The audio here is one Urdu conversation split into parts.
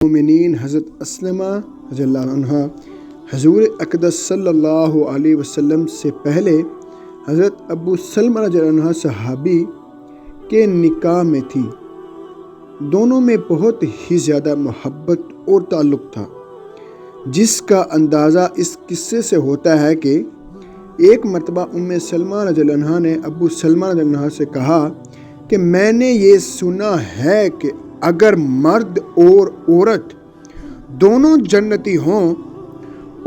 مومنین حضرت اسلمہ رضی اللہ عنہ حضور اقدس صلی اللہ علیہ وسلم سے پہلے حضرت ابو سلمہ رضی اللہ عنہ صحابی کے نکاح میں تھیں۔ دونوں میں بہت ہی زیادہ محبت اور تعلق تھا، جس کا اندازہ اس قصے سے ہوتا ہے کہ ایک مرتبہ ام سلمہ رضی اللہ عنہ نے ابو سلمہ رضی اللہ عنہ سے کہا کہ میں نے یہ سنا ہے کہ اگر مرد اور عورت دونوں جنتی ہوں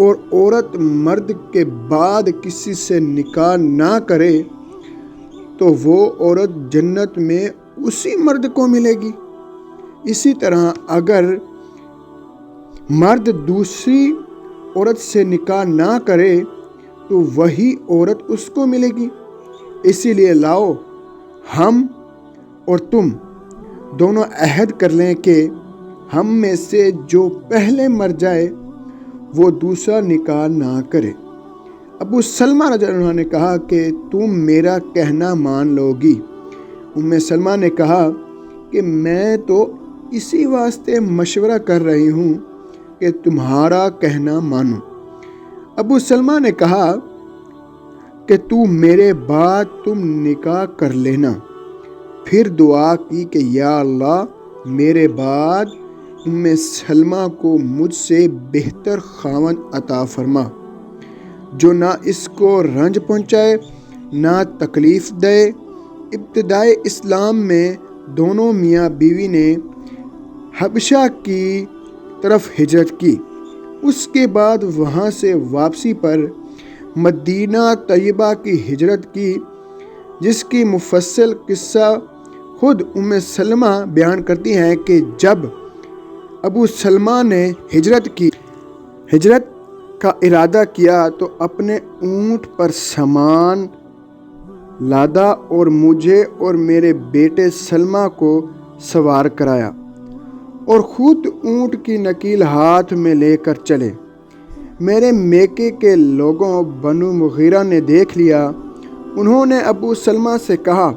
اور عورت مرد کے بعد کسی سے نکاح نہ کرے تو وہ عورت جنت میں اسی مرد کو ملے گی، اسی طرح اگر مرد دوسری عورت سے نکاح نہ کرے تو وہی عورت اس کو ملے گی۔ اسی لیے لاؤ ہم اور تم دونوں عہد کر لیں کہ ہم میں سے جو پہلے مر جائے وہ دوسرا نکاح نہ کرے۔ ابو سلمہ رضی اللہ عنہ نے کہا کہ تم میرا کہنا مان لو گی؟ ام سلمہ نے کہا کہ میں تو اسی واسطے مشورہ کر رہی ہوں کہ تمہارا کہنا مانوں۔ ابو سلمہ نے کہا کہ تو میرے بعد تم نکاح کر لینا۔ پھر دعا کی کہ یا اللہ میرے بعد ام سلمہ کو مجھ سے بہتر خاوند عطا فرما، جو نہ اس کو رنج پہنچائے نہ تکلیف دے۔ ابتدائے اسلام میں دونوں میاں بیوی نے حبشہ کی طرف ہجرت کی۔ اس کے بعد وہاں سے واپسی پر مدینہ طیبہ کی ہجرت کی، جس کی مفصل قصہ خود ام سلمہ بیان کرتی ہیں کہ جب ابو سلمہ نے ہجرت کا ارادہ کیا تو اپنے اونٹ پر سامان لادا اور مجھے اور میرے بیٹے سلمہ کو سوار کرایا اور خود اونٹ کی نکیل ہاتھ میں لے کر چلے۔ میرے میکے کے لوگوں بنو مغیرہ نے دیکھ لیا۔ انہوں نے ابو سلمہ سے کہا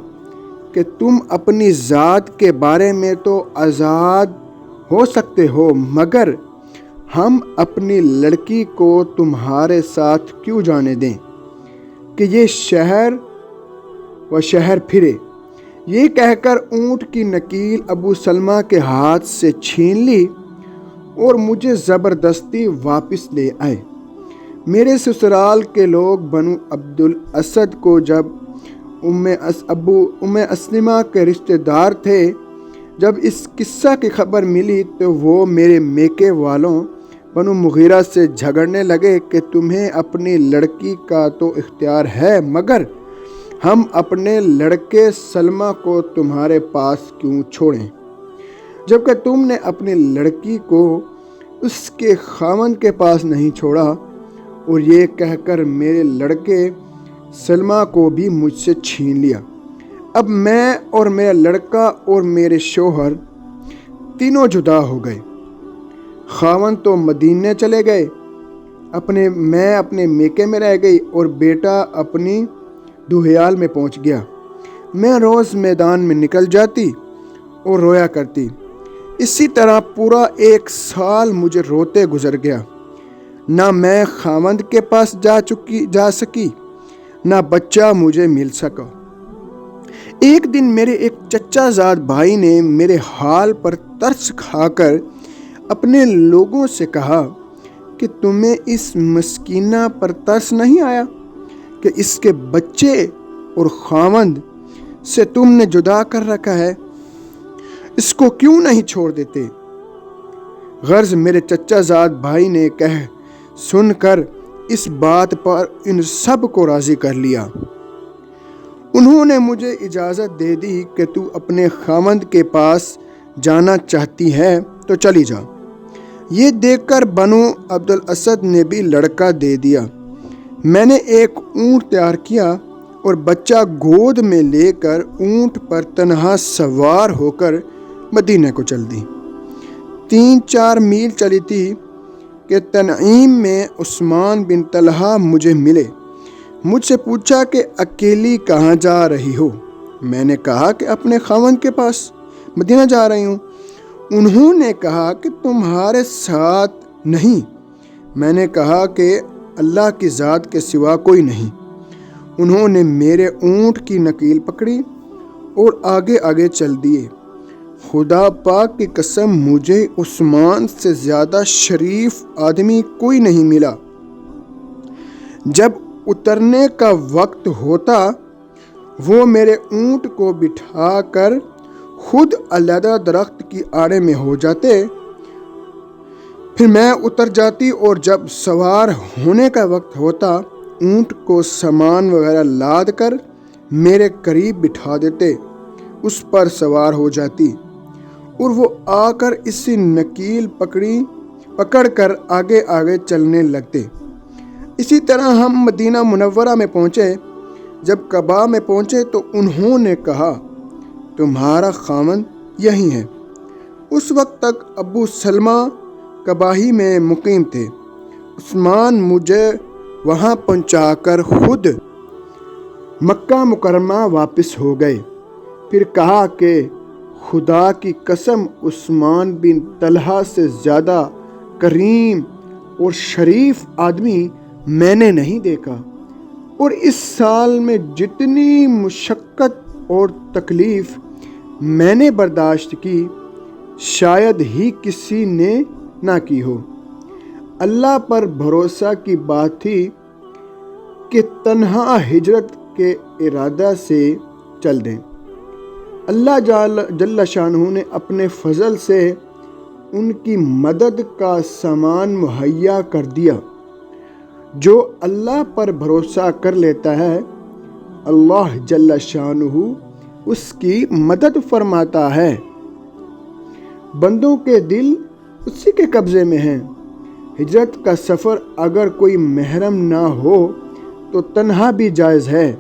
کہ تم اپنی ذات کے بارے میں تو آزاد ہو سکتے ہو، مگر ہم اپنی لڑکی کو تمہارے ساتھ کیوں جانے دیں کہ یہ شہر و شہر پھرے؟ یہ کہہ کر اونٹ کی نکیل ابو سلمہ کے ہاتھ سے چھین لی اور مجھے زبردستی واپس لے آئے۔ میرے سسرال کے لوگ بنو عبد الاسد کو جب ام اسلمہ کے رشتہ دار تھے، جب اس قصہ کی خبر ملی تو وہ میرے میکے والوں بنو مغیرہ سے جھگڑنے لگے کہ تمہیں اپنی لڑکی کا تو اختیار ہے، مگر ہم اپنے لڑکے سلمہ کو تمہارے پاس کیوں چھوڑیں، جبکہ تم نے اپنی لڑکی کو اس کے خاوند کے پاس نہیں چھوڑا۔ اور یہ کہہ کر میرے لڑکے سلمہ کو بھی مجھ سے چھین لیا۔ اب میں اور میرا لڑکا اور میرے شوہر تینوں جدا ہو گئے۔ خاوند تو مدینے چلے گئے، میں اپنے میکے میں رہ گئی اور بیٹا اپنی دوحیال میں پہنچ گیا۔ میں روز میدان میں نکل جاتی اور رویا کرتی۔ اسی طرح پورا 1 سال مجھے روتے گزر گیا۔ نہ میں خاوند کے پاس جا سکی، نہ بچہ مجھے مل سکا۔ ایک دن میرے ایک چچا زاد بھائی نے میرے حال پر ترس کھا کر اپنے لوگوں سے کہا کہ تمہیں اس مسکینہ پر ترس نہیں آیا کہ اس کے بچے اور خاوند سے تم نے جدا کر رکھا ہے؟ اس کو کیوں نہیں چھوڑ دیتے؟ غرض میرے چچا زاد بھائی نے سن کر اس بات پر ان سب کو راضی کر لیا۔ انہوں نے مجھے اجازت دے دی کہ تو اپنے خاوند کے پاس جانا چاہتی ہے تو چلی جا۔ یہ دیکھ کر بنو عبد الاسد نے بھی لڑکا دے دیا۔ میں نے ایک اونٹ تیار کیا اور بچہ گود میں لے کر اونٹ پر تنہا سوار ہو کر مدینے کو چل دی۔ 3-4 میل چلی تھی کہ تنعیم میں عثمان بن طلحہ مجھے ملے۔ مجھ سے پوچھا کہ اکیلی کہاں جا رہی ہو؟ میں نے کہا کہ اپنے خاوند کے پاس مدینہ جا رہی ہوں۔ انہوں نے کہا کہ تمہارے ساتھ نہیں۔ میں نے کہا کہ اللہ کی ذات کے سوا کوئی نہیں۔ انہوں نے میرے اونٹ کی نکیل پکڑی اور آگے آگے چل دیے۔ خدا پاک کی قسم، مجھے عثمان سے زیادہ شریف آدمی کوئی نہیں ملا۔ جب اترنے کا وقت ہوتا وہ میرے اونٹ کو بٹھا کر خود علیحدہ درخت کی آڑے میں ہو جاتے، پھر میں اتر جاتی اور جب سوار ہونے کا وقت ہوتا اونٹ کو سامان وغیرہ لاد کر میرے قریب بٹھا دیتے، اس پر سوار ہو جاتی اور وہ آ کر اسی نکیل پکڑ کر آگے آگے چلنے لگتے۔ اسی طرح ہم مدینہ منورہ میں پہنچے۔ جب قباء میں پہنچے تو انہوں نے کہا تمہارا خاوند یہی ہے۔ اس وقت تک ابو سلمہ قباء ہی میں مقیم تھے۔ عثمان مجھے وہاں پہنچا کر خود مکہ مکرمہ واپس ہو گئے۔ پھر کہا کہ خدا کی قسم، عثمان بن طلحہ سے زیادہ کریم اور شریف آدمی میں نے نہیں دیکھا، اور اس سال میں جتنی مشقت اور تکلیف میں نے برداشت کی شاید ہی کسی نے نہ کی ہو۔ اللہ پر بھروسہ کی بات تھی کہ تنہا ہجرت کے ارادہ سے چل دیں۔ اللہ جل شانہ نے اپنے فضل سے ان کی مدد کا سامان مہیا کر دیا۔ جو اللہ پر بھروسہ کر لیتا ہے اللہ جل شانہ اس کی مدد فرماتا ہے۔ بندوں کے دل اسی کے قبضے میں ہیں۔ ہجرت کا سفر اگر کوئی محرم نہ ہو تو تنہا بھی جائز ہے۔